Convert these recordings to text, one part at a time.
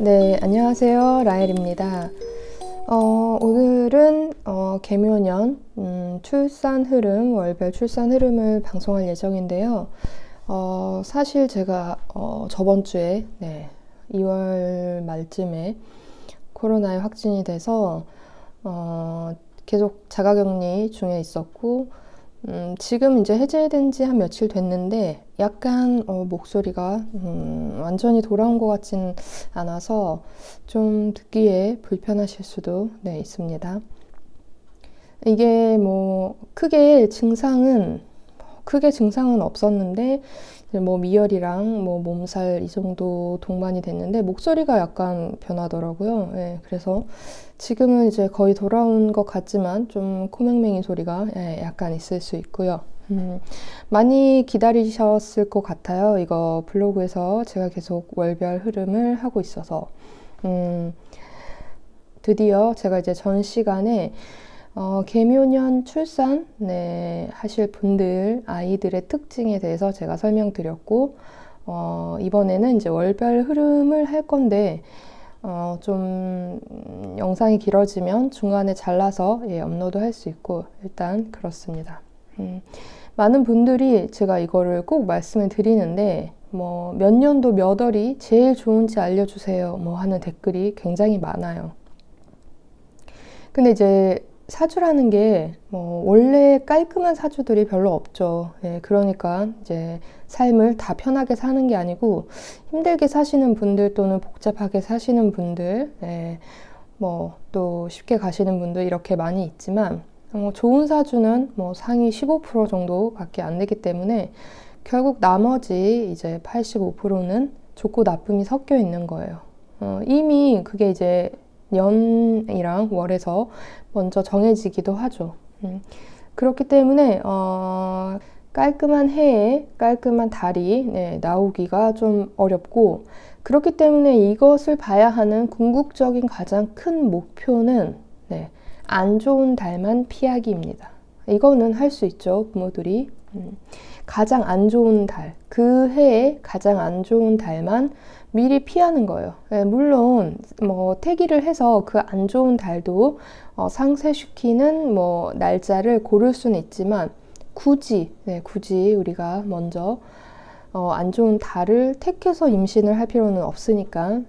네, 안녕하세요. 라헬입니다. 오늘은 개묘년 출산 흐름, 월별 출산 흐름을 방송할 예정인데요. 사실 제가 저번 주에 2월 말쯤에 코로나에 확진이 돼서 계속 자가격리 중에 있었고, 지금 이제 해제된 지 한 며칠 됐는데 약간 목소리가 완전히 돌아온 것 같진 않아서 좀 듣기에 불편하실 수도 있습니다. 이게 뭐 크게 증상은 없었는데 뭐 미열이랑 뭐 몸살 이 정도 동반이 됐는데 목소리가 약간 변하더라고요. 그래서 지금은 이제 거의 돌아온 것 같지만 좀 코맹맹이 소리가 약간 있을 수 있고요. 많이 기다리셨을 것 같아요. 이거 블로그에서 제가 계속 월별 흐름을 하고 있어서 드디어 제가 이제 전 시간에 개묘년 출산 하실 분들 아이들의 특징에 대해서 제가 설명드렸고, 이번에는 이제 월별 흐름을 할 건데 좀 영상이 길어지면 중간에 잘라서 업로드 할 수 있고 일단 그렇습니다. 많은 분들이 제가 이거를 꼭 말씀을 드리는데 뭐 몇 년도 몇 월이 제일 좋은지 알려주세요 뭐 하는 댓글이 굉장히 많아요. 근데 이제 사주라는 게 뭐 원래 깔끔한 사주들이 별로 없죠. 그러니까 이제 삶을 다 편하게 사는 게 아니고 힘들게 사시는 분들 또는 복잡하게 사시는 분들, 뭐 또 쉽게 가시는 분들 이렇게 많이 있지만 좋은 사주는 뭐 상위 15% 정도밖에 안 되기 때문에 결국 나머지 이제 85%는 좋고 나쁨이 섞여 있는 거예요. 이미 그게 이제 년이랑 월에서 먼저 정해지기도 하죠. 그렇기 때문에 깔끔한 해에 깔끔한 달이 나오기가 좀 어렵고, 그렇기 때문에 이것을 봐야 하는 궁극적인 가장 큰 목표는 안 좋은 달만 피하기입니다. 이거는 할 수 있죠, 부모들이. 가장 안 좋은 달, 그 해에 가장 안 좋은 달만 미리 피하는 거예요. 물론 뭐 태기를 해서 그 안 좋은 달도 상쇄시키는 뭐 날짜를 고를 수는 있지만 굳이 우리가 먼저 안 좋은 달을 택해서 임신을 할 필요는 없으니까.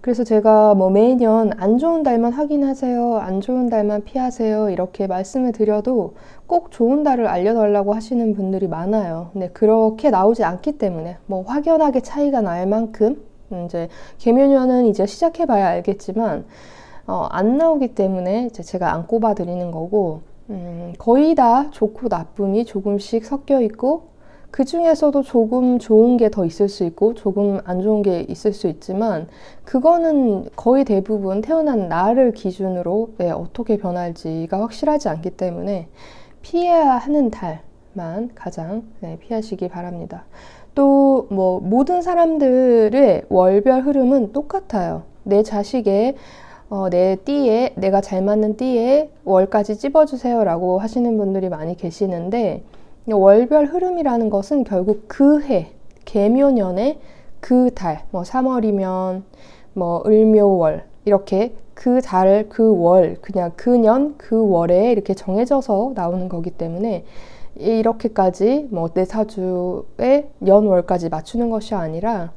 그래서 제가 뭐 매년 안 좋은 달만 확인하세요, 안 좋은 달만 피하세요 이렇게 말씀을 드려도 꼭 좋은 달을 알려달라고 하시는 분들이 많아요. 근데 그렇게 나오지 않기 때문에 뭐 확연하게 차이가 날 만큼 이제 개묘년은 이제 시작해봐야 알겠지만 안 나오기 때문에 이제 제가 안 꼽아 드리는 거고, 거의 다 좋고 나쁨이 조금씩 섞여 있고 그 중에서도 조금 좋은 게 더 있을 수 있고 조금 안 좋은 게 있을 수 있지만 그거는 거의 대부분 태어난 날을 기준으로 어떻게 변할지가 확실하지 않기 때문에 피해야 하는 달만 가장 피하시기 바랍니다. 또 뭐 모든 사람들의 월별 흐름은 똑같아요. 내 자식의 내 띠에, 내가 잘 맞는 띠에 월까지 찝어주세요 라고 하시는 분들이 많이 계시는데, 월별 흐름이라는 것은 결국 그 해, 개묘년에 그 달, 뭐 3월이면 뭐 을묘월 이렇게 그 달, 그 월, 그냥 그 년, 그 월에 이렇게 정해져서 나오는 거기 때문에 이렇게까지 뭐 내 사주의 년월까지 맞추는 것이 아니라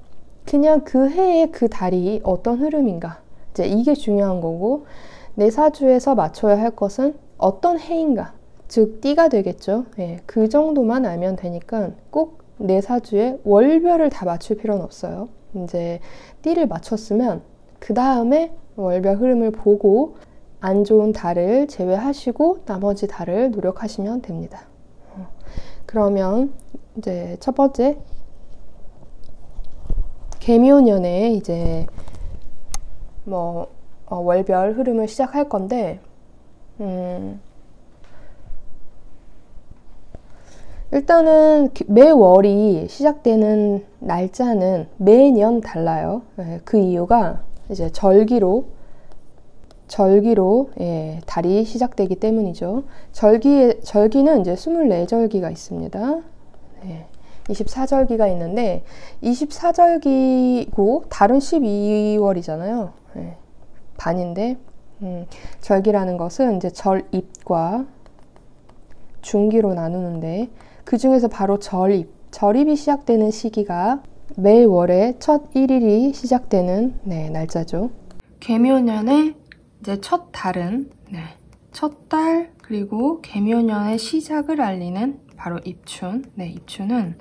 그냥 그 해에 그 달이 어떤 흐름인가, 이제 이게 중요한 거고, 내 사주에서 맞춰야 할 것은 어떤 해인가, 즉 띠가 되겠죠. 그 정도만 알면 되니까 꼭 내 사주에 월별을 다 맞출 필요는 없어요. 이제 띠를 맞췄으면 그 다음에 월별 흐름을 보고 안 좋은 달을 제외하시고 나머지 달을 노력하시면 됩니다. 그러면 이제 첫 번째, 개묘년에 이제 뭐 월별 흐름을 시작할 건데, 일단은 매월이 시작되는 날짜는 매년 달라요. 그 이유가 이제 절기로 달이 시작되기 때문이죠. 절기는 이제 24절기가 있습니다. 24절기가 있는데 24절기고 달은 12월이잖아요. 네, 반인데 절기라는 것은 이제 절입과 중기로 나누는데 그 중에서 바로 절입이 시작되는 시기가 매월의 첫 1일이 시작되는 날짜죠. 개묘년의 이제 첫 달은 첫 달 그리고 개묘년의 시작을 알리는 바로 입춘. 입춘은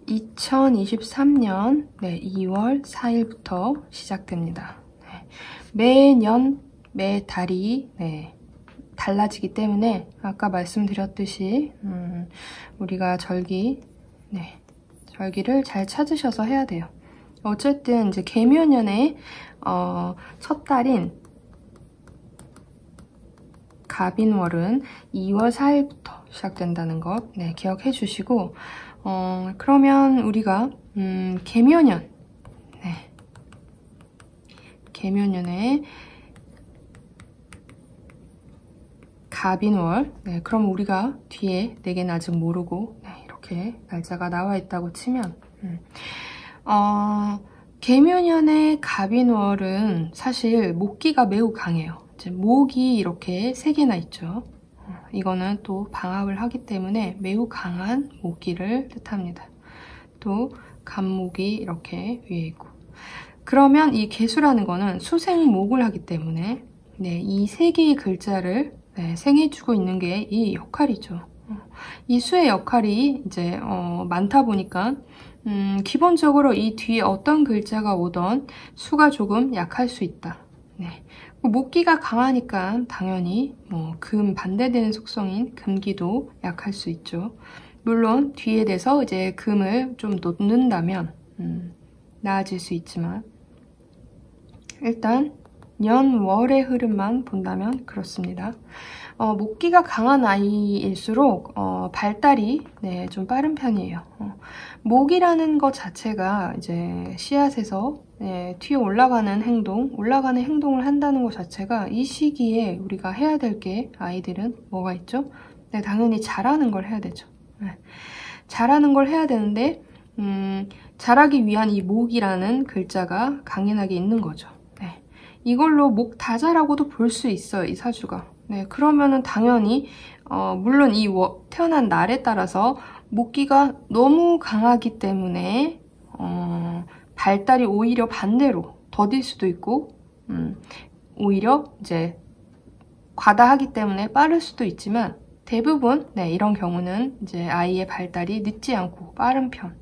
2023년 2월 4일부터 시작됩니다. 매년 매 달이 달라지기 때문에 아까 말씀드렸듯이 우리가 절기를 잘 찾으셔서 해야 돼요. 어쨌든 이제 개묘년의 첫 달인 갑인월은 2월 4일부터 시작된다는 것 기억해 주시고 그러면 우리가 개묘년에 갑인월 그럼 우리가 뒤에 4개는 아직 모르고 이렇게 날짜가 나와 있다고 치면 개묘년의 갑인월은 사실 목기가 매우 강해요. 이제 목이 이렇게 3개나 있죠. 이거는 또 방합을 하기 때문에 매우 강한 목기를 뜻합니다. 또 갑목이 이렇게 위에 있고 그러면 이 개수라는 거는 수생목을 하기 때문에 이 3개의 글자를 생해주고 있는 게 이 역할이죠. 이 수의 역할이 이제 많다 보니까 기본적으로 이 뒤에 어떤 글자가 오던 수가 조금 약할 수 있다. 목기가 강하니까 당연히 금 반대되는 속성인 금기도 약할 수 있죠. 물론 뒤에 대서 이제 금을 좀 놓는다면 나아질 수 있지만 일단 년월의 흐름만 본다면 그렇습니다. 목기가 강한 아이일수록 발달이 좀 빠른 편이에요. 목이라는 것 자체가 이제 씨앗에서 뒤에 올라가는 행동을 한다는 것 자체가 이 시기에 우리가 해야 될 게 아이들은 뭐가 있죠? 당연히 자라는 걸 해야 되죠. 자라는 걸 해야 되는데 자라기 위한 이 목이라는 글자가 강인하게 있는 거죠. 이걸로 목 다자라고도 볼 수 있어요, 이 사주가. 그러면은 당연히 물론 이 태어난 날에 따라서 목기가 너무 강하기 때문에 발달이 오히려 반대로 더딜 수도 있고 오히려 이제 과다하기 때문에 빠를 수도 있지만 대부분 이런 경우는 이제 아이의 발달이 늦지 않고 빠른 편,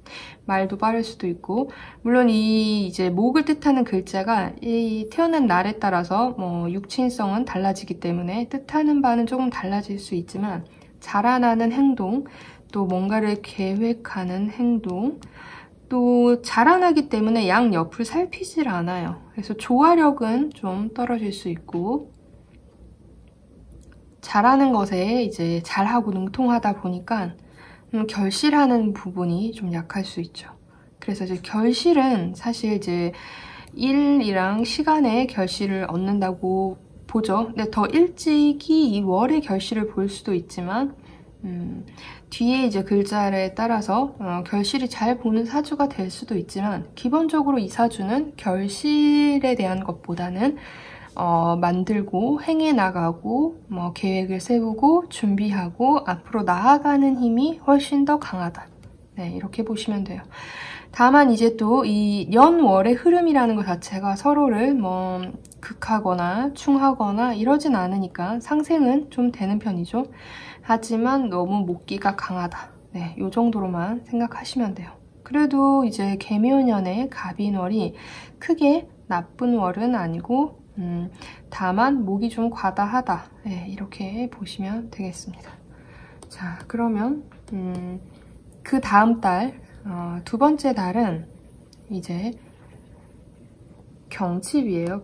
말도 빠를 수도 있고 물론 이 이제 목을 뜻하는 글자가 이 태어난 날에 따라서 육친성은 달라지기 때문에 뜻하는 바는 조금 달라질 수 있지만 자라나는 행동, 또 뭔가를 계획하는 행동, 또 자라나기 때문에 양옆을 살피질 않아요. 그래서 조화력은 좀 떨어질 수 있고 잘하는 것에 이제 잘하고 능통하다 보니까 결실하는 부분이 좀 약할 수 있죠. 그래서 이제 결실은 사실 이제 일이랑 시간의 결실을 얻는다고 보죠. 근데 더 일찍이 이 월의 결실을 볼 수도 있지만 뒤에 이제 글자에 따라서 결실이 잘 보는 사주가 될 수도 있지만 기본적으로 이 사주는 결실에 대한 것보다는 만들고 행해 나가고 계획을 세우고 준비하고 앞으로 나아가는 힘이 훨씬 더 강하다. 이렇게 보시면 돼요. 다만 이제 또 이 년월의 흐름이라는 것 자체가 서로를 극하거나 충하거나 이러진 않으니까 상생은 좀 되는 편이죠. 하지만 너무 목기가 강하다. 이 정도로만 생각하시면 돼요. 그래도 이제 개묘년의 갑인월이 크게 나쁜 월은 아니고 다만 목이 좀 과다하다. 이렇게 보시면 되겠습니다. 자, 그러면 그 다음 달 두 번째 달은 이제 경칩이에요.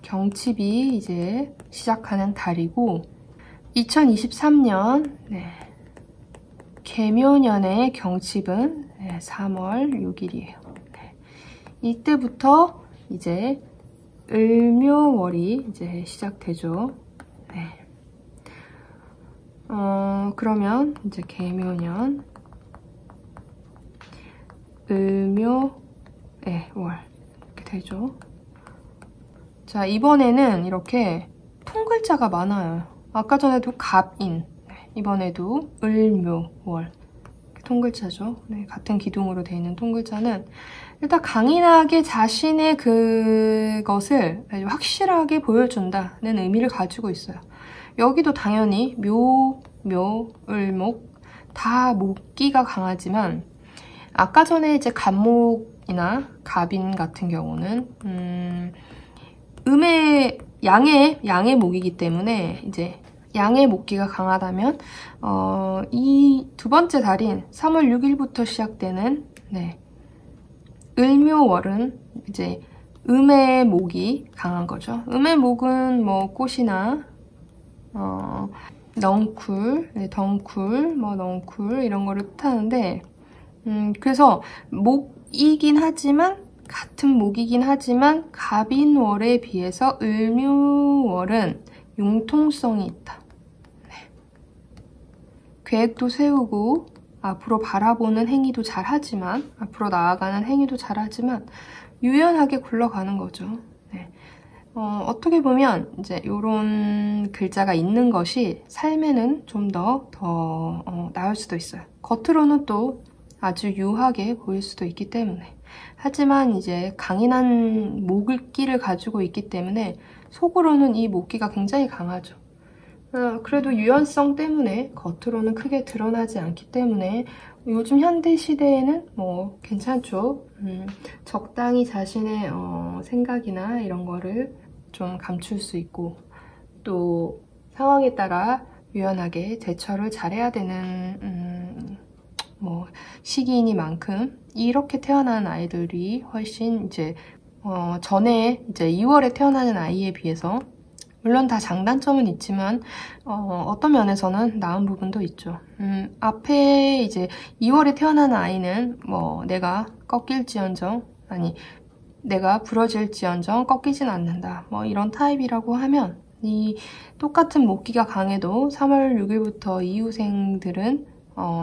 경칩이 이제 시작하는 달이고 2023년 개묘년의 경칩은 3월 6일이에요. 이때부터 이제 을묘월이 이제 시작되죠. 그러면 이제 개묘년, 을묘, 월 이렇게 되죠. 자, 이번에는 이렇게 통글자가 많아요. 아까 전에도 갑인, 이번에도 을묘, 월 통글자죠. 네, 같은 기둥으로 되어 있는 통글자는 일단 강인하게 자신의 그것을 확실하게 보여준다는 의미를 가지고 있어요. 여기도 당연히 묘, 을목 다 목기가 강하지만 아까 전에 이제 갑목이나 갑인 같은 경우는 양의 목이기 때문에 이제 양의 목기가 강하다면 이 두 번째 달인 3월 6일부터 시작되는 을묘월은 이제 음의 목이 강한 거죠. 음의 목은 뭐 꽃이나 넝쿨, 덩쿨, 넝쿨 이런 거를 뜻하는데 그래서 목이긴 하지만 같은 목이긴 하지만 갑인월에 비해서 을묘월은 융통성이 있다. 계획도 세우고 앞으로 바라보는 행위도 잘하지만 앞으로 나아가는 행위도 잘하지만 유연하게 굴러가는 거죠. 어떻게 보면 이제 이런 글자가 있는 것이 삶에는 좀 더 나을 수도 있어요. 겉으로는 또 아주 유하게 보일 수도 있기 때문에 하지만 이제 강인한 목기를 가지고 있기 때문에 속으로는 이 목기가 굉장히 강하죠. 그래도 유연성 때문에 겉으로는 크게 드러나지 않기 때문에 요즘 현대 시대에는 뭐 괜찮죠. 적당히 자신의 생각이나 이런 거를 좀 감출 수 있고 또 상황에 따라 유연하게 대처를 잘해야 되는 시기이니만큼 이렇게 태어난 아이들이 훨씬 이제 전에 이제 2월에 태어나는 아이에 비해서 물론 다 장단점은 있지만 어떤 면에서는 나은 부분도 있죠. 앞에 이제 2월에 태어난 아이는 뭐 내가 꺾일지언정 아니 내가 부러질지언정 꺾이진 않는다. 뭐 이런 타입이라고 하면 이 똑같은 목기가 강해도 3월 6일부터 이후생들은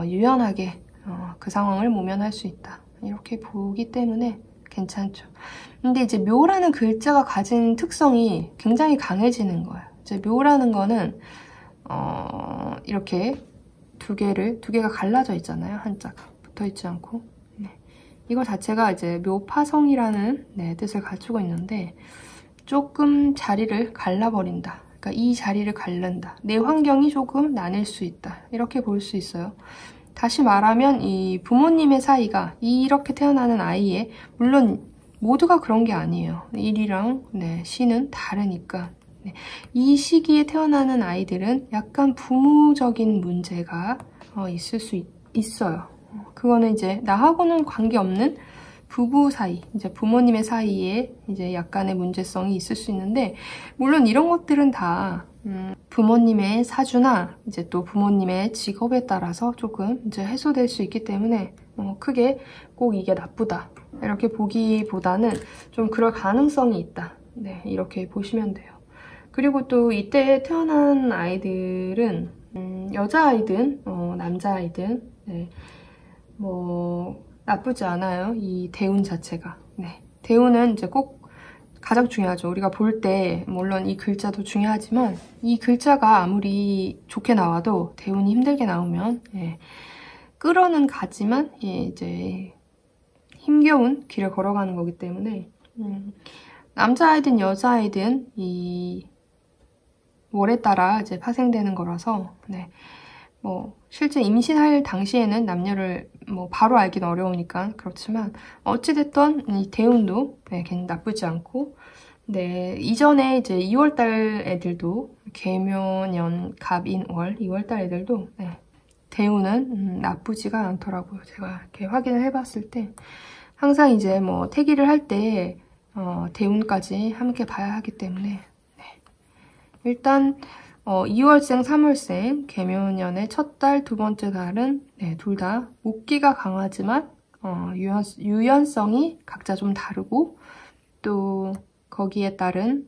유연하게 그 상황을 모면할 수 있다. 이렇게 보기 때문에 괜찮죠. 근데 이제 묘라는 글자가 가진 특성이 굉장히 강해지는 거예요. 이제 묘라는 거는 이렇게 두 개가 갈라져 있잖아요. 한자가 붙어 있지 않고. 이거 자체가 이제 묘파성이라는 뜻을 가지고 있는데 조금 자리를 갈라버린다. 그러니까 이 자리를 갈른다. 내 환경이 조금 나뉠 수 있다. 이렇게 볼 수 있어요. 다시 말하면 이 부모님의 사이가 이렇게 태어나는 아이의 물론 모두가 그런 게 아니에요. 일이랑 시는 다르니까 이 시기에 태어나는 아이들은 약간 부모적인 문제가 있을 수 있어요. 그거는 이제 나하고는 관계없는 부부 사이, 이제 부모님의 사이에 이제 약간의 문제성이 있을 수 있는데 물론 이런 것들은 다 부모님의 사주나 이제 또 부모님의 직업에 따라서 조금 이제 해소될 수 있기 때문에 크게 꼭 이게 나쁘다 이렇게 보기보다는 좀 그럴 가능성이 있다. 이렇게 보시면 돼요. 그리고 또 이때 태어난 아이들은 여자아이든 남자아이든 뭐 나쁘지 않아요. 이 대운 자체가. 대운은 이제 꼭 가장 중요하죠. 우리가 볼 때 물론 이 글자도 중요하지만 이 글자가 아무리 좋게 나와도 대운이 힘들게 나오면 끌어는 가지만 이제 힘겨운 길을 걸어가는 거기 때문에 남자아이든 여자아이든 이 월에 따라 이제 파생되는 거라서 뭐 실제 임신할 당시에는 남녀를 뭐 바로 알기는 어려우니까 그렇지만 어찌됐던 이 대운도 괜히 나쁘지 않고 이전에 이제 2월달 애들도 개묘년 갑인월 2월달 애들도 대운은 나쁘지가 않더라고요. 제가 이렇게 확인을 해봤을 때 항상 이제 뭐 태기를 할 때 대운까지 함께 봐야 하기 때문에 일단 2월생, 3월생, 개묘년의 첫 달, 두 번째 달은 둘 다 목기가 강하지만 유연성이 각자 좀 다르고 또 거기에 따른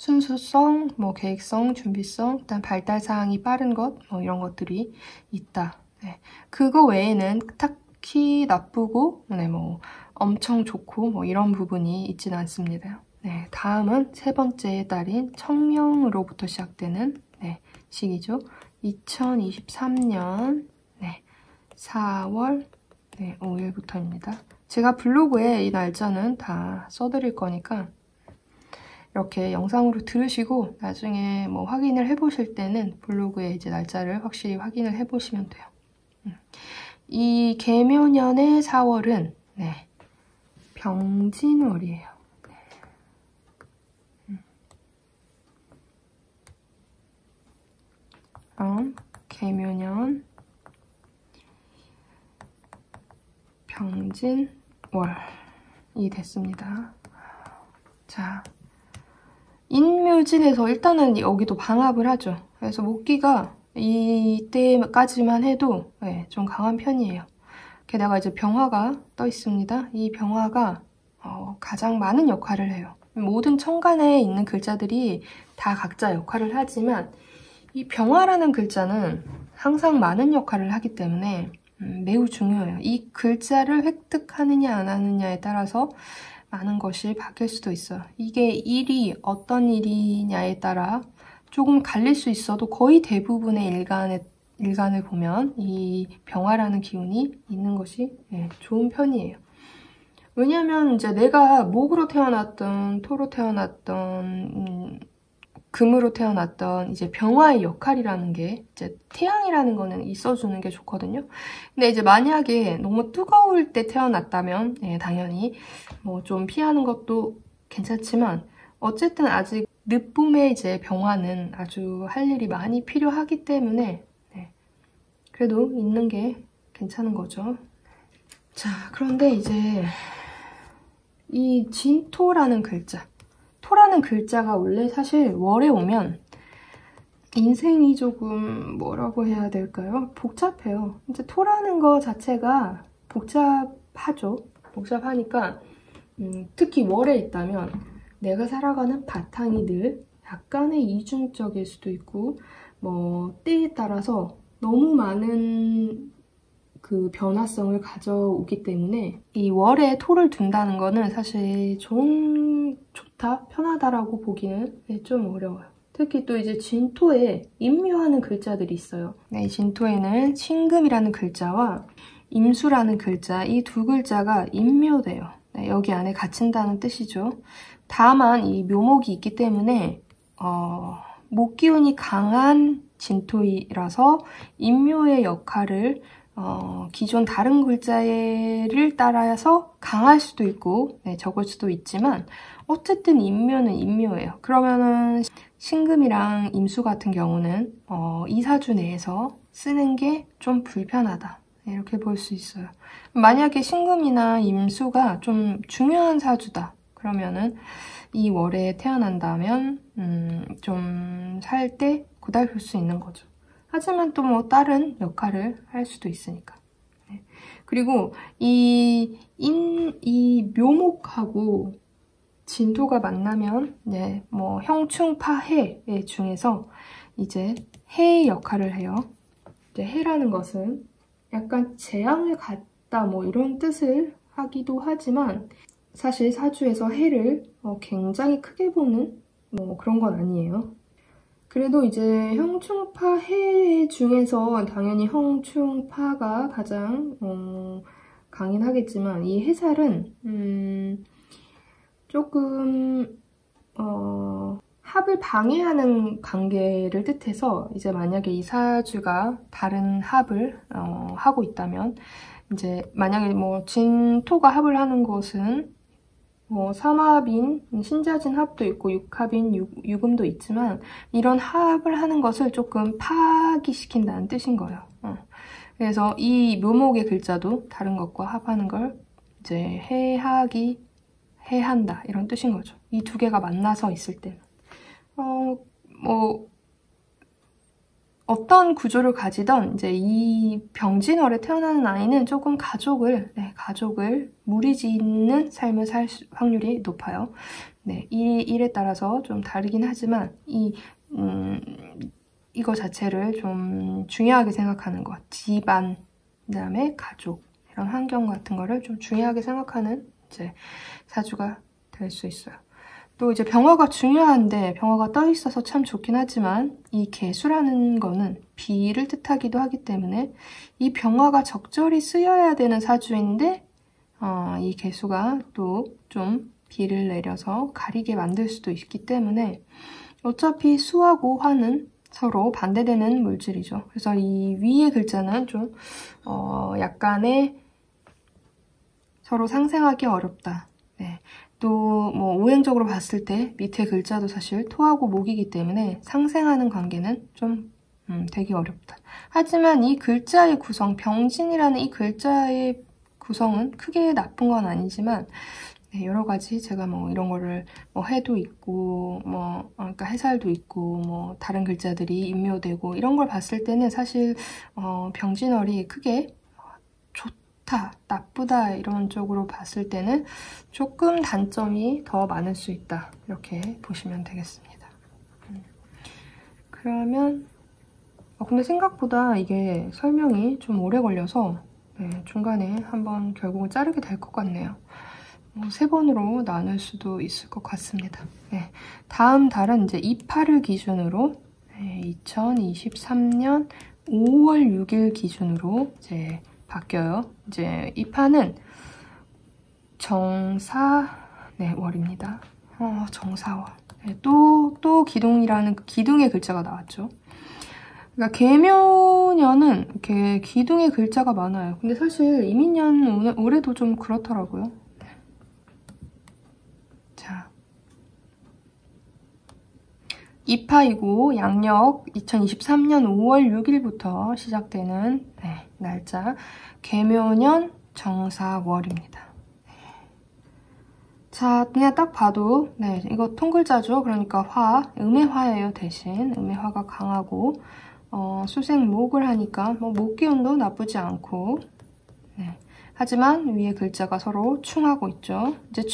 순수성, 뭐 계획성, 준비성, 일단 발달 사항이 빠른 것, 뭐 이런 것들이 있다. 네. 그거 외에는 딱히 나쁘고, 네, 뭐 엄청 좋고 뭐 이런 부분이 있지는 않습니다. 네, 다음은 세 번째 달인 청명으로부터 시작되는 시기죠. 2023년 4월 5일부터입니다. 제가 블로그에 이 날짜는 다 써드릴 거니까 이렇게 영상으로 들으시고 나중에 뭐 확인을 해보실 때는 블로그에 이제 날짜를 확실히 확인을 해보시면 돼요. 이 계묘년의 4월은 병진월이에요. 그럼 계묘년 병진월이 됐습니다. 자, 인묘진에서 일단은 여기도 방합을 하죠. 그래서 목기가 이때까지만 해도 좀 강한 편이에요. 게다가 이제 병화가 떠 있습니다. 이 병화가 가장 많은 역할을 해요. 모든 천간에 있는 글자들이 다 각자 역할을 하지만 이 병화라는 글자는 항상 많은 역할을 하기 때문에 매우 중요해요. 이 글자를 획득하느냐 안 하느냐에 따라서 많은 것이 바뀔 수도 있어요. 이게 일이 어떤 일이냐에 따라 조금 갈릴 수 있어도 거의 대부분의 일간을 보면 이 병화라는 기운이 있는 것이 좋은 편이에요. 왜냐하면 이제 내가 목으로 태어났던, 토로 태어났던, 금으로 태어났던 이제 병화의 역할이라는 게 이제 태양이라는 거는 있어주는 게 좋거든요. 근데 이제 만약에 너무 뜨거울 때 태어났다면 당연히 뭐 좀 피하는 것도 괜찮지만 어쨌든 아직 늦봄에 이제 병화는 아주 할 일이 많이 필요하기 때문에 그래도 있는 게 괜찮은 거죠. 자, 그런데 이제 이 진토라는 글자, 토라는 글자가 원래 사실 월에 오면 인생이 조금 뭐라고 해야 될까요? 복잡해요. 이제 토라는 거 자체가 복잡하죠. 복잡하니까 특히 월에 있다면 내가 살아가는 바탕이 늘 약간의 이중적일 수도 있고 뭐 때에 따라서 너무 많은 그 변화성을 가져오기 때문에 이 월에 토를 둔다는 거는 사실 좋다, 편하다라고 보기는 좀 어려워요. 특히 또 이제 진토에 임묘하는 글자들이 있어요. 이 진토에는 신금이라는 글자와 임수라는 글자, 이 두 글자가 임묘돼요. 여기 안에 갇힌다는 뜻이죠. 다만 이 묘목이 있기 때문에 목기운이 강한 진토이라서 임묘의 역할을 기존 다른 글자를 따라서 강할 수도 있고 적을 수도 있지만 어쨌든 임묘는 임묘예요. 그러면은 신금이랑 임수 같은 경우는 이사주 내에서 쓰는 게 좀 불편하다. 이렇게 볼 수 있어요. 만약에 신금이나 임수가 좀 중요한 사주다. 그러면은 이 월에 태어난다면 좀 살 때 고달플 수 있는 거죠. 하지만 또 뭐 다른 역할을 할 수도 있으니까. 그리고 이 묘목하고 진토가 만나면 뭐 형충파해 중에서 이제 해의 역할을 해요. 이제 해라는 것은 약간 재앙을 갖다 뭐 이런 뜻을 하기도 하지만 사실 사주에서 해를 굉장히 크게 보는 뭐 그런 건 아니에요. 그래도 이제 형충파 해 중에서 당연히 형충파가 가장 강긴 하겠지만 이 해살은 조금 합을 방해하는 관계를 뜻해서 이제 만약에 이 사주가 다른 합을 하고 있다면 이제 만약에 뭐 진토가 합을 하는 것은 뭐 삼합인 신자진 합도 있고 육합인 유금도 있지만 이런 합을 하는 것을 조금 파기시킨다는 뜻인 거예요. 그래서 이 묘목의 글자도 다른 것과 합하는 걸 이제 해하기, 해한다 이런 뜻인 거죠. 이 두 개가 만나서 있을 때는 뭐 어떤 구조를 가지던 이제 이 병진월에 태어나는 아이는 조금 가족을 무리짓는 삶을 살 확률이 높아요. 네, 일에 따라서 좀 다르긴 하지만 이거 자체를 좀 중요하게 생각하는 것. 집안, 그다음에 가족, 이런 환경 같은 거를 좀 중요하게 생각하는 이제 사주가 될 수 있어요. 또 이제 병화가 중요한데 병화가 떠 있어서 참 좋긴 하지만 이 개수라는 거는 비를 뜻하기도 하기 때문에 이 병화가 적절히 쓰여야 되는 사주인데 이 개수가 또 좀 비를 내려서 가리게 만들 수도 있기 때문에 어차피 수하고 화는 서로 반대되는 물질이죠. 그래서 이 위의 글자는 좀 약간의 서로 상생하기 어렵다. 네. 또 뭐 오행적으로 봤을 때 밑에 글자도 사실 토하고 목이기 때문에 상생하는 관계는 좀 되기 어렵다. 하지만 이 글자의 구성, 병진이라는 이 글자의 구성은 크게 나쁜 건 아니지만 네, 여러 가지 제가 뭐 이런 거를 뭐 해도 있고 그러니까 해살도 있고 뭐 다른 글자들이 인묘되고 이런 걸 봤을 때는 사실 병진월이 크게 좋다, 나쁘다 이런 쪽으로 봤을 때는 조금 단점이 더 많을 수 있다 이렇게 보시면 되겠습니다. 그러면 근데 생각보다 이게 설명이 좀 오래 걸려서 네, 중간에 한번 결국은 자르게 될 것 같네요. 3번으로 나눌 수도 있을 것 같습니다. 네, 다음 달은 이제 28일 기준으로 2023년 5월 6일 기준으로 이제 바뀌어요. 이제 이 판은 정사월입니다. 정사월. 네, 또 기둥이라는 기둥의 글자가 나왔죠. 그러니까 계묘년은 이렇게 기둥의 글자가 많아요. 근데 사실 이민년 올해도 좀 그렇더라고요. 입하이고 양력 2023년 5월 6일부터 시작되는 날짜 계묘년 정사월입니다. 자, 그냥 딱 봐도 이거 통글자죠. 그러니까 화, 음해화예요. 대신 음해화가 강하고 수생목을 하니까 뭐 목기운도 나쁘지 않고 하지만 위에 글자가 서로 충하고 있죠. 이제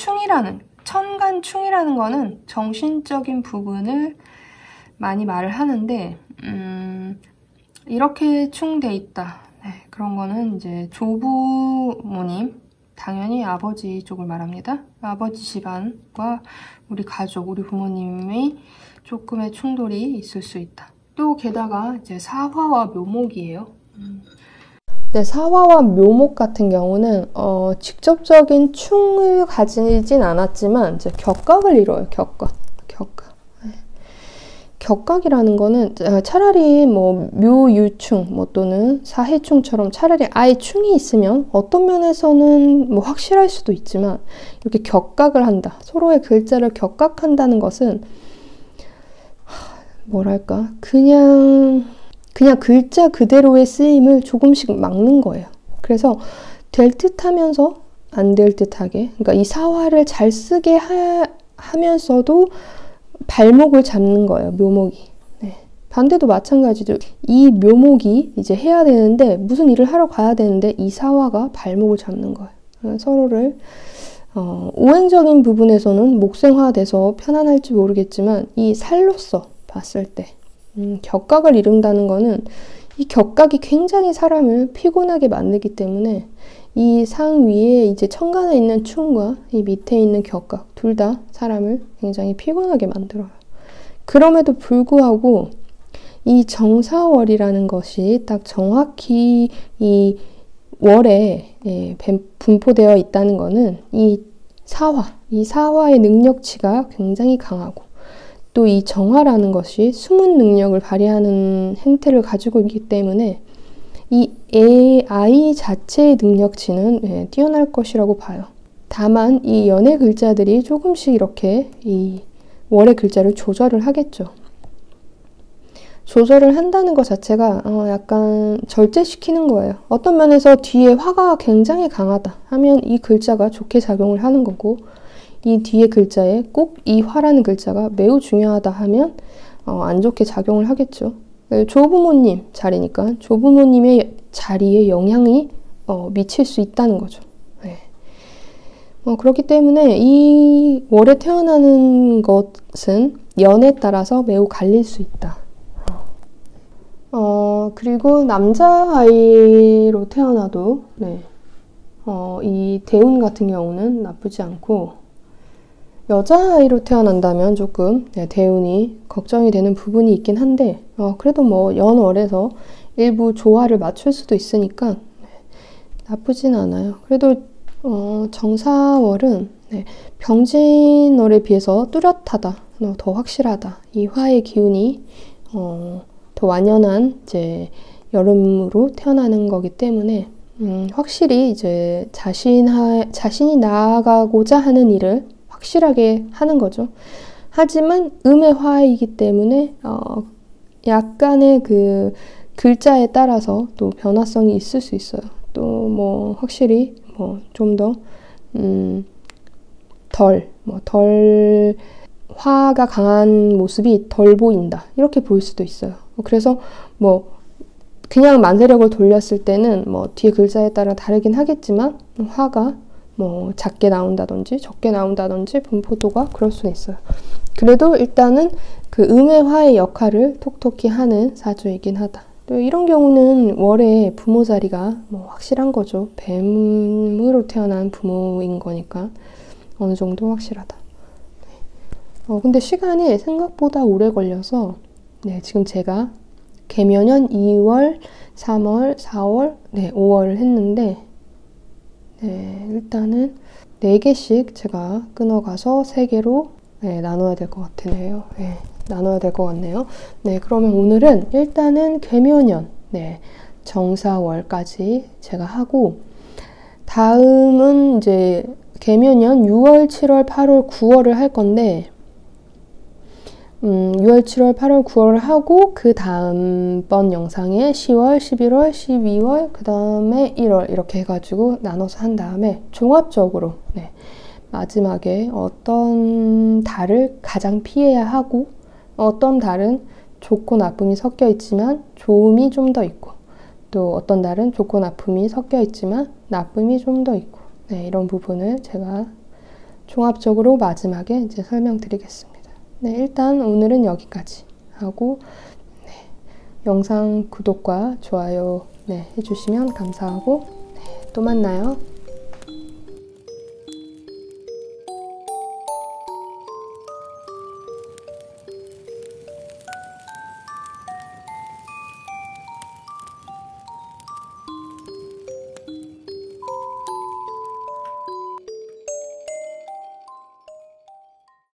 천간충이라는 거는 정신적인 부분을 많이 말을 하는데 이렇게 충돼 있다. 그런 거는 이제 조부모님, 당연히 아버지 쪽을 말합니다. 아버지 집안과 우리 가족, 우리 부모님이 조금의 충돌이 있을 수 있다. 또 게다가 이제 사화와 묘목이에요. 네, 사화와 묘목 같은 경우는 직접적인 충을 가지진 않았지만 이제 격각을 이뤄요. 격각. 격각이라는 거는 차라리 뭐 묘유충 또는 사해충처럼 차라리 아예 충이 있으면 어떤 면에서는 뭐 확실할 수도 있지만 이렇게 격각을 한다. 서로의 글자를 격각한다는 것은 뭐랄까 그냥 글자 그대로의 쓰임을 조금씩 막는 거예요. 그래서 될 듯하면서 안 될 듯하게 그러니까 이 사화를 잘 쓰게 하면서도 발목을 잡는 거예요. 묘목이. 반대도 마찬가지죠. 이 묘목이 이제 해야 되는데 무슨 일을 하러 가야 되는데 이 사화가 발목을 잡는 거예요. 서로를 오행적인 부분에서는 목생화돼서 편안할지 모르겠지만 이 살로서 봤을 때 격각을 이룬다는 거는 이 격각이 굉장히 사람을 피곤하게 만들기 때문에 이 상 위에 이제 천간에 있는 충과 이 밑에 있는 격각 둘 다 사람을 굉장히 피곤하게 만들어요. 그럼에도 불구하고 이 정사월이라는 것이 딱 정확히 이 월에 분포되어 있다는 거는 이 사화의 능력치가 굉장히 강하고 또 이 정화라는 것이 숨은 능력을 발휘하는 행태를 가지고 있기 때문에 이 아이 자체의 능력치는 뛰어날 것이라고 봐요. 다만 이 연의 글자들이 조금씩 이렇게 이 월의 글자를 조절을 하겠죠. 조절을 한다는 것 자체가 약간 절제시키는 거예요. 어떤 면에서 뒤에 화가 굉장히 강하다 하면 이 글자가 좋게 작용을 하는 거고 이 뒤에 글자에 꼭 이 화라는 글자가 매우 중요하다 하면 안 좋게 작용을 하겠죠. 조부모님 자리니까 조부모님의 자리에 영향이 미칠 수 있다는 거죠. 그렇기 때문에 이 월에 태어나는 것은 연에 따라서 매우 갈릴 수 있다. 그리고 남자아이로 태어나도 네. 이 대운 같은 경우는 나쁘지 않고, 여자아이로 태어난다면 조금 네, 대운이 걱정이 되는 부분이 있긴 한데, 그래도 뭐 연월에서 일부 조화를 맞출 수도 있으니까 네, 나쁘진 않아요. 그래도 정사월은 네, 병진월에 비해서 뚜렷하다, 더 확실하다. 이 화의 기운이 더 완연한 이제 여름으로 태어나는 거기 때문에 확실히 이제 자신이 나아가고자 하는 일을 확실하게 하는 거죠. 하지만 음의 화이기 때문에 약간의 그 글자에 따라서 또 변화성이 있을 수 있어요. 또 뭐 확실히 뭐 좀 더 덜 화가 강한 모습이 덜 보인다, 이렇게 보일 수도 있어요. 그래서 뭐 그냥 만세력을 돌렸을 때는 뭐 뒤에 글자에 따라 다르긴 하겠지만 화가 뭐 작게 나온다든지 적게 나온다든지 분포도가 그럴 수 있어요. 그래도 일단은 그 음의 화의 역할을 톡톡히 하는 사주이긴 하다. 또 이런 경우는 월에 부모 자리가 뭐 확실한 거죠. 뱀으로 태어난 부모인 거니까 어느 정도 확실하다. 근데 시간이 생각보다 오래 걸려서 네, 지금 제가 개묘년 2월, 3월, 4월, 네, 5월을 했는데 네, 일단은 4개씩 제가 끊어가서 3개로 네, 나눠야 될 것 같네요. 네, 나눠야 될 것 같네요. 네, 그러면 오늘은 일단은 개묘년 네, 정사월까지 제가 하고, 다음은 이제 개묘년 6월, 7월, 8월, 9월을 할 건데 6월, 7월, 8월, 9월을 하고 그 다음번 영상에 10월, 11월, 12월, 그 다음에 1월 이렇게 해가지고 나눠서 한 다음에 종합적으로 네, 마지막에 어떤 달을 가장 피해야 하고, 어떤 달은 좋고 나쁨이 섞여 있지만 좋음이 좀 더 있고, 또 어떤 달은 좋고 나쁨이 섞여 있지만 나쁨이 좀 더 있고, 네, 이런 부분을 제가 종합적으로 마지막에 이제 설명드리겠습니다. 네, 일단 오늘은 여기까지 하고 네, 영상 구독과 좋아요 네, 해주시면 감사하고 네, 또 만나요.